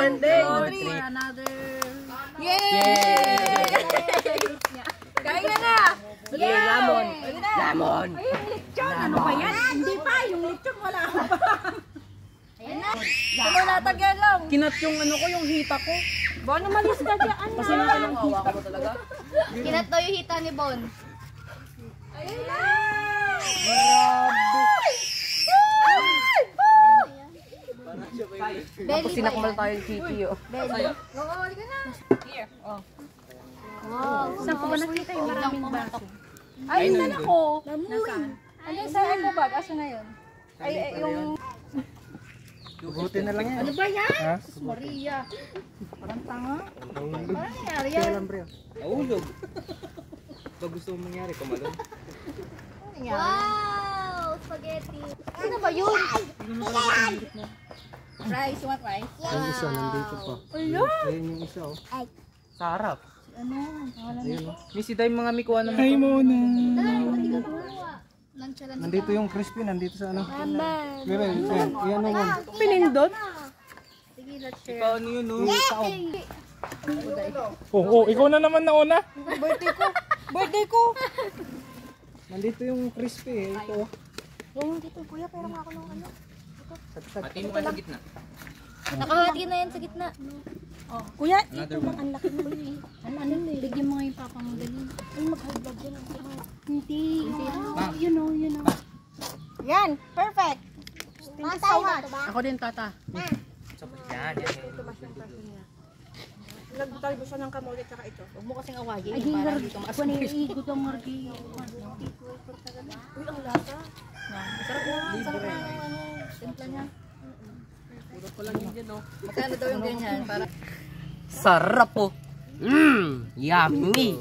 One day. Another. Yay! Kain na na. Sige, lamon. Lamon. Ay, lechon. Ano ba yan? Hindi pa. Yung lechon wala pa. Ayan na. Ano natagyan lang. Kinat yung ano ko, yung hita ko. Bon, umalis ka dyan. Kasi natin ang hita ko talaga. Kinat daw yung hita ni Bon. Ayun na. Tapos sinakmal tayo yung Kiki, oh. Oo, halika na. Here. Oh. Saan ko ba nakita yung maraming baso? Ay, yun na ako. Nasaan? Ano sa eco bag? Asa na yun? Ay, yung... Buti na lang yan. Ano ba yan? Ha? Sus Maria. Parang tanga. Parang nangyari yan. Naulog. Pag gusto mong mangyari, kumalog. Ano nangyari? Wow! Spaghetti. Ano ba yun? Rice, you want rice? Yung isa, nandito pa. Ayun yung isa, oh. Sa harap. Ano? Ayun, oh. Missy tayo mga mikuha naman. Ay mo na. Hindi ka gumawa. Lunch. Nandito yung crispy, nandito sa ano. Pero, yan naman. Pinindot? Sige, let's share. Paano yun, oh? Oh, ikaw na naman nauna. Birthday ko! Nandito yung crispy, eh. Ito. Yung dito, kuya, pero nga ako ng ano. Pati mo ka sa gitna. Nakahati na yan sa gitna. Kuya, ito lang ang laki mo. Ano eh? Bigyan mo nga yung papa mo dali. Ay, mag-high blood yan. Hindi. You know. Yan, perfect. Ako din, tata. Yan. Nagbutal siya ng kamote tsaka ito. Huwag mo kasing awagin. Ay, Parang dito maas. iikot ang margi. Uy, ang lasa. Sarap na ano, timpla niya. Puro ko lang yun dyan, oh. Magkano daw yung ganyan? Para... Sarap, oh. Yummy.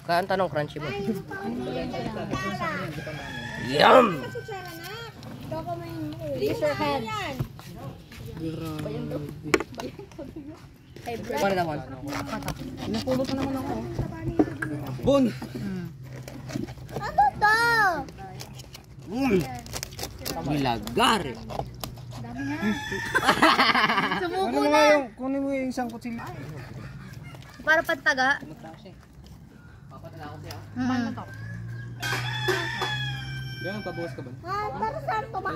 Kaya ang tanong, crunchy ba? Yum! Raise your hand. Paano naman? Napulot na naman ako. Bon! Ano to? Nilagar eh. Ano nga yung, kunin mo yung isang kutsilyo. Para pantaga. Papatala ako siya. Paano to? Yan, pabukas ka ba? Para saan to ba?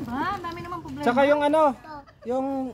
Ah, dami naman problema. Tsaka yung ano, yung